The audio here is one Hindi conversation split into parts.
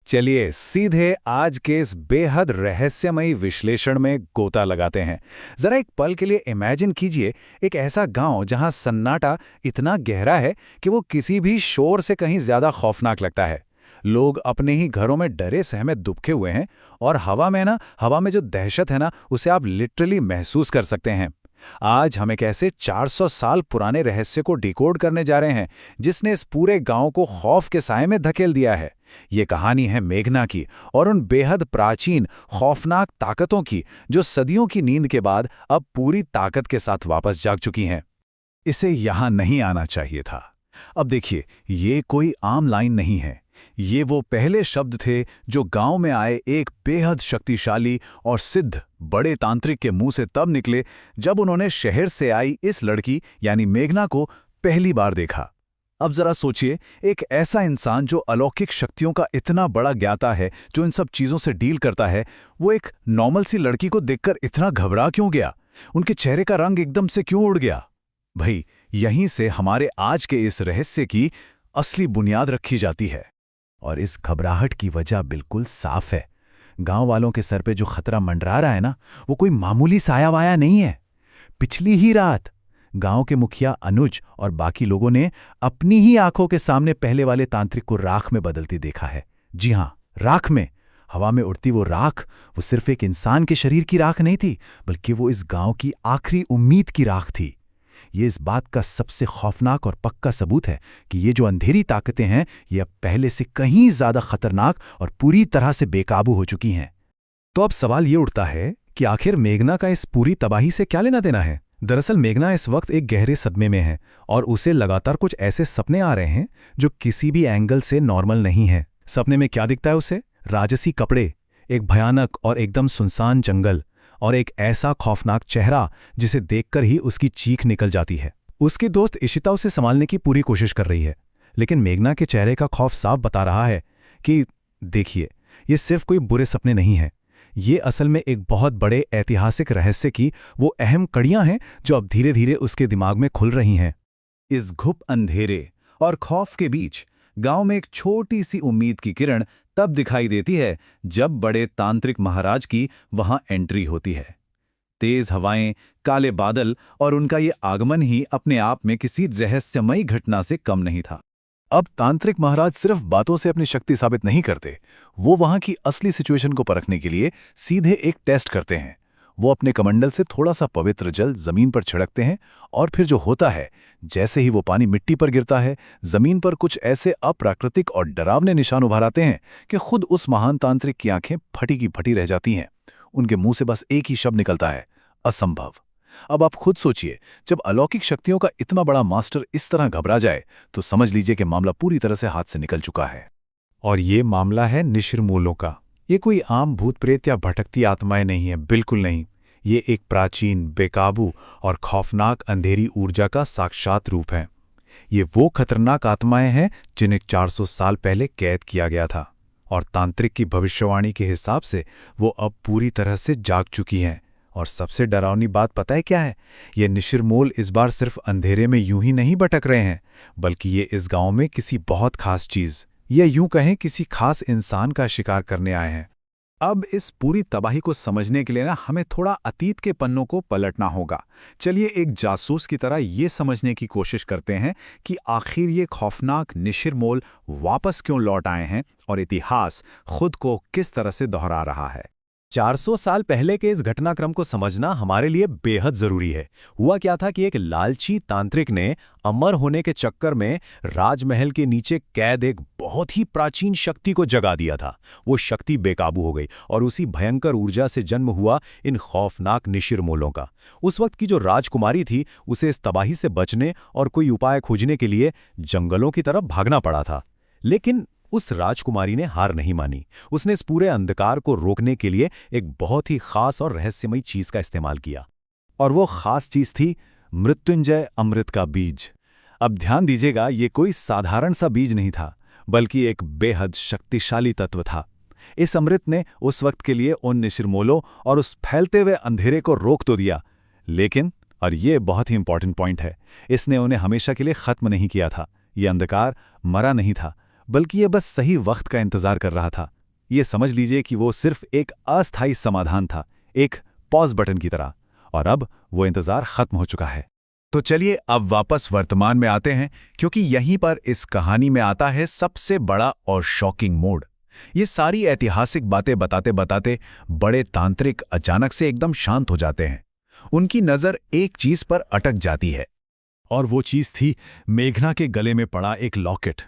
चलिए सीधे आज के इस बेहद रहस्यमयी विश्लेषण में गोता लगाते हैं। जरा एक पल के लिए इमेजिन कीजिए, एक ऐसा गांव जहां सन्नाटा इतना गहरा है कि वो किसी भी शोर से कहीं ज्यादा खौफनाक लगता है। लोग अपने ही घरों में डरे सहमे दुबके हुए हैं और हवा में जो दहशत है ना, उसे आप लिटरली महसूस कर सकते हैं। आज हम एक ऐसे 400 साल पुराने रहस्य को डिकोड करने जा रहे हैं जिसने इस पूरे गांव को खौफ के साए में धकेल दिया है। ये कहानी है मेघना की और उन बेहद प्राचीन खौफनाक ताकतों की जो सदियों की नींद के बाद अब पूरी ताकत के साथ वापस जाग चुकी हैं। इसे यहां नहीं आना चाहिए था। अब देखिए, ये कोई आम लाइन नहीं है। ये वो पहले शब्द थे जो गांव में आए एक बेहद शक्तिशाली और सिद्ध बड़े तांत्रिक के मुंह से तब निकले जब उन्होंने शहर से आई इस लड़की यानी मेघना को पहली बार देखा। अब जरा सोचिए, एक ऐसा इंसान जो अलौकिक शक्तियों का इतना बड़ा ज्ञाता है, जो इन सब चीजों से डील करता है, वो एक नॉर्मल सी लड़की को देखकर इतना घबरा क्यों गया? उनके चेहरे का रंग एकदम से क्यों उड़ गया? भाई, यहीं से हमारे आज के इस रहस्य की असली बुनियाद रखी जाती है। और इस घबराहट की वजह बिल्कुल साफ है। गांव वालों के सर पे जो खतरा मंडरा रहा है ना, वो कोई मामूली साया वाया नहीं है। पिछली ही रात गांव के मुखिया अनुज और बाकी लोगों ने अपनी ही आंखों के सामने पहले वाले तांत्रिक को राख में बदलती देखा है। जी हां, राख में। हवा में उड़ती वो राख, वो सिर्फ एक इंसान के शरीर की राख नहीं थी, बल्कि वो इस गांव की आखिरी उम्मीद की राख थी। ये इस बात का सबसे खौफनाक और पक्का सबूत है कि ये जो अंधेरी ताकतें हैं, ये अब पहले से कहीं ज्यादा खतरनाक और पूरी तरह से बेकाबू हो चुकी हैं। तो अब सवाल ये उठता है कि आखिर मेघना का इस पूरी तबाही से क्या लेना देना है? दरअसल मेघना इस वक्त एक गहरे सदमे में है और उसे लगातार कुछ ऐसे सपने आ रहे हैं जो किसी भी एंगल से नॉर्मल नहीं है। सपने में क्या दिखता है उसे? राजसी कपड़े, एक भयानक और एकदम सुनसान जंगल और एक ऐसा खौफनाक चेहरा जिसे देखकर ही उसकी चीख निकल जाती है। उसकी दोस्त इशिता उसे संभालने की पूरी कोशिश कर रही है, लेकिन मेघना के चेहरे का खौफ साफ बता रहा है कि देखिए, ये सिर्फ कोई बुरे सपने नहीं हैं। ये असल में एक बहुत बड़े ऐतिहासिक रहस्य की वो अहम कड़ियां हैं जो अब धीरे धीरे उसके दिमाग में खुल रही हैं। इस घुप अंधेरे और खौफ के बीच गांव में एक छोटी सी उम्मीद की किरण तब दिखाई देती है जब बड़े तांत्रिक महाराज की वहां एंट्री होती है। तेज हवाएं, काले बादल और उनका ये आगमन ही अपने आप में किसी रहस्यमयी घटना से कम नहीं था। अब तांत्रिक महाराज सिर्फ बातों से अपनी शक्ति साबित नहीं करते, वो वहां की असली सिचुएशन को परखने के लिए सीधे एक टेस्ट करते हैं। वो अपने कमंडल से थोड़ा सा पवित्र जल जमीन पर छिड़कते हैं और फिर जो होता है, जैसे ही वो पानी मिट्टी पर गिरता है, जमीन पर कुछ ऐसे अप्राकृतिक और डरावने निशान उभर आते हैं कि खुद उस महान तांत्रिक की आंखें फटी की फटी रह जाती हैं। उनके मुंह से बस एक ही शब्द निकलता है, असंभव। अब आप खुद सोचिए, जब अलौकिक शक्तियों का इतना बड़ा मास्टर इस तरह घबरा जाए तो समझ लीजिए कि मामला पूरी तरह से हाथ से निकल चुका है। और ये मामला है निशिरमूलों का। ये कोई आम भूत प्रेत या भटकती आत्माएं नहीं है, बिल्कुल नहीं। ये एक प्राचीन, बेकाबू और खौफनाक अंधेरी ऊर्जा का साक्षात रूप है। ये वो खतरनाक आत्माएं हैं जिन्हें 400 साल पहले कैद किया गया था और तांत्रिक की भविष्यवाणी के हिसाब से वो अब पूरी तरह से जाग चुकी हैं। और सबसे डरावनी बात पता है क्या है? ये निशिरमूल इस बार सिर्फ अंधेरे में यूं ही नहीं भटक रहे हैं, बल्कि ये इस गांव में किसी बहुत खास चीज या यूं कहें किसी खास इंसान का शिकार करने आए हैं। अब इस पूरी तबाही को समझने के लिए हमें थोड़ा अतीत के पन्नों को पलटना होगा। चलिए एक जासूस की तरह ये समझने की कोशिश करते हैं कि आखिर ये खौफनाक निशिरमूल वापस क्यों लौट आए हैं और इतिहास खुद को किस तरह से दोहरा रहा है। 400 साल पहले के इस घटनाक्रम को समझना हमारे लिए बेहद जरूरी है। हुआ क्या था कि एक लालची तांत्रिक ने अमर होने के चक्कर में राजमहल के नीचे कैद एक बहुत ही प्राचीन शक्ति को जगा दिया था। वो शक्ति बेकाबू हो गई और उसी भयंकर ऊर्जा से जन्म हुआ इन खौफनाक निशिरमूलों का। उस वक्त की जो राजकुमारी थी, उसे इस तबाही से बचने और कोई उपाय खोजने के लिए जंगलों की तरफ भागना पड़ा था। लेकिन उस राजकुमारी ने हार नहीं मानी। उसने इस पूरे अंधकार को रोकने के लिए एक बहुत ही खास और रहस्यमयी चीज का इस्तेमाल किया, और वो खास चीज थी मृत्युंजय अमृत का बीज। अब ध्यान दीजिएगा, ये कोई साधारण सा बीज नहीं था, बल्कि एक बेहद शक्तिशाली तत्व था। इस अमृत ने उस वक्त के लिए उन निशिरमूलों और उस फैलते हुए अंधेरे को रोक तो दिया, लेकिन, और ये बहुत ही इंपॉर्टेंट पॉइंट है, इसने उन्हें हमेशा के लिए खत्म नहीं किया था। ये अंधकार मरा नहीं था, बल्कि ये बस सही वक्त का इंतजार कर रहा था। ये समझ लीजिए कि वो सिर्फ एक अस्थायी समाधान था, एक पॉज बटन की तरह, और अब वो इंतजार खत्म हो चुका है। तो चलिए अब वापस वर्तमान में आते हैं, क्योंकि यहीं पर इस कहानी में आता है सबसे बड़ा और शॉकिंग मोड़। ये सारी ऐतिहासिक बातें बताते बताते बड़े तांत्रिक अचानक से एकदम शांत हो जाते हैं। उनकी नज़र एक चीज पर अटक जाती है, और वो चीज थी मेघना के गले में पड़ा एक लॉकेट।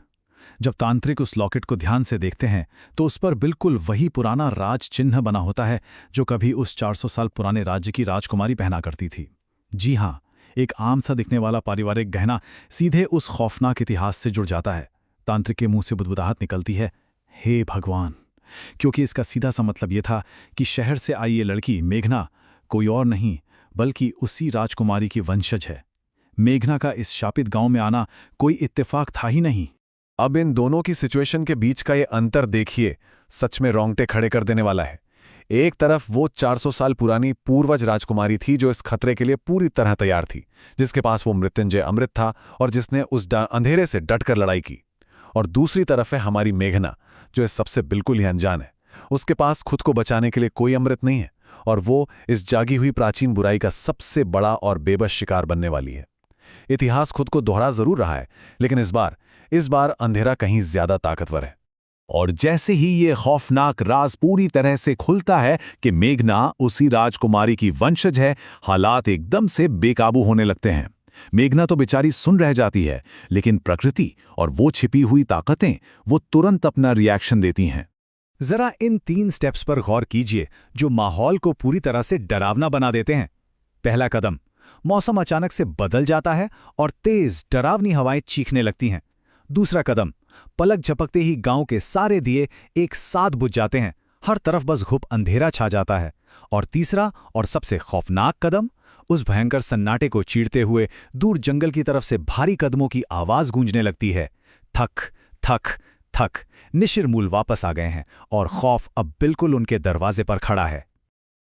जब तांत्रिक उस लॉकेट को ध्यान से देखते हैं तो उस पर बिल्कुल वही पुराना राज चिन्ह बना होता है जो कभी उस 400 साल पुराने राज्य की राजकुमारी पहना करती थी। जी हाँ, एक आम सा दिखने वाला पारिवारिक गहना सीधे उस खौफनाक इतिहास से जुड़ जाता है। तांत्रिक के मुंह से बुदबुदाहट निकलती है, हे भगवान! क्योंकि इसका सीधा सा मतलब यह था कि शहर से आई ये लड़की मेघना कोई और नहीं बल्कि उसी राजकुमारी की वंशज है। मेघना का इस शापित गांव में आना कोई इत्तेफाक था ही नहीं। अब इन दोनों की सिचुएशन के बीच का ये अंतर देखिए, सच में रोंगटे खड़े कर देने वाला है। एक तरफ वो 400 साल पुरानी पूर्वज राजकुमारी थी जो इस खतरे के लिए पूरी तरह तैयार थी, जिसके पास वो मृत्युंजय अमृत था और जिसने उस अंधेरे से डटकर लड़ाई की। और दूसरी तरफ है हमारी मेघना, जो इस सबसे बिल्कुल ही अनजान है। उसके पास खुद को बचाने के लिए कोई अमृत नहीं है और वो इस जागी हुई प्राचीन बुराई का सबसे बड़ा और बेबस शिकार बनने वाली है। इतिहास खुद को दोहरा जरूर रहा है, लेकिन इस बार अंधेरा कहीं ज्यादा ताकतवर है। और जैसे ही ये खौफनाक राज पूरी तरह से खुलता है कि मेघना उसी राजकुमारी की वंशज है, हालात एकदम से बेकाबू होने लगते हैं। मेघना तो बेचारी सुन रह जाती है, लेकिन प्रकृति और वो छिपी हुई ताकतें वो तुरंत अपना रिएक्शन देती हैं। जरा इन 3 स्टेप्स पर गौर कीजिए जो माहौल को पूरी तरह से डरावना बना देते हैं। पहला कदम, मौसम अचानक से बदल जाता है और तेज डरावनी हवाएं चीखने लगती हैं। दूसरा कदम, पलक झपकते ही गांव के सारे दिए एक साथ बुझ जाते हैं, हर तरफ बस घुप अंधेरा छा जाता है। और तीसरा और सबसे खौफनाक कदम, उस भयंकर सन्नाटे को चीरते हुए दूर जंगल की तरफ से भारी कदमों की आवाज गूंजने लगती है। थक थक थक, निशिर-मूल वापस आ गए हैं और खौफ अब बिल्कुल उनके दरवाजे पर खड़ा है।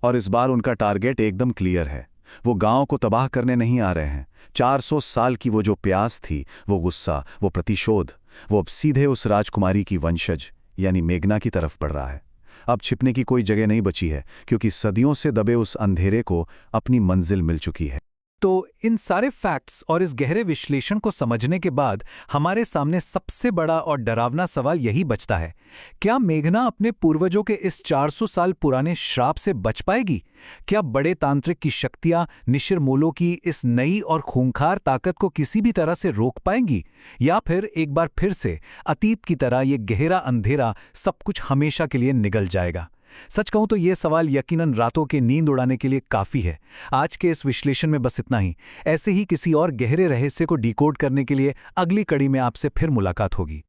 और इस बार उनका टारगेट एकदम क्लियर है। वो गांव को तबाह करने नहीं आ रहे हैं। 400 साल की वो जो प्यास थी, वो गुस्सा, वो प्रतिशोध, वो अब सीधे उस राजकुमारी की वंशज यानी मेघना की तरफ बढ़ रहा है। अब छिपने की कोई जगह नहीं बची है, क्योंकि सदियों से दबे उस अंधेरे को अपनी मंजिल मिल चुकी है। तो इन सारे फैक्ट्स और इस गहरे विश्लेषण को समझने के बाद हमारे सामने सबसे बड़ा और डरावना सवाल यही बचता है, क्या मेघना अपने पूर्वजों के इस 400 साल पुराने श्राप से बच पाएगी? क्या बड़े तांत्रिक की शक्तियां निशिर-मूलों की इस नई और खूंखार ताकत को किसी भी तरह से रोक पाएंगी? या फिर एक बार फिर से अतीत की तरह ये गहरा अंधेरा सब कुछ हमेशा के लिए निगल जाएगा? सच कहूं तो ये सवाल यकीनन रातों के नींद उड़ाने के लिए काफी है। आज के इस विश्लेषण में बस इतना ही। ऐसे ही किसी और गहरे रहस्य को डिकोड करने के लिए अगली कड़ी में आपसे फिर मुलाकात होगी।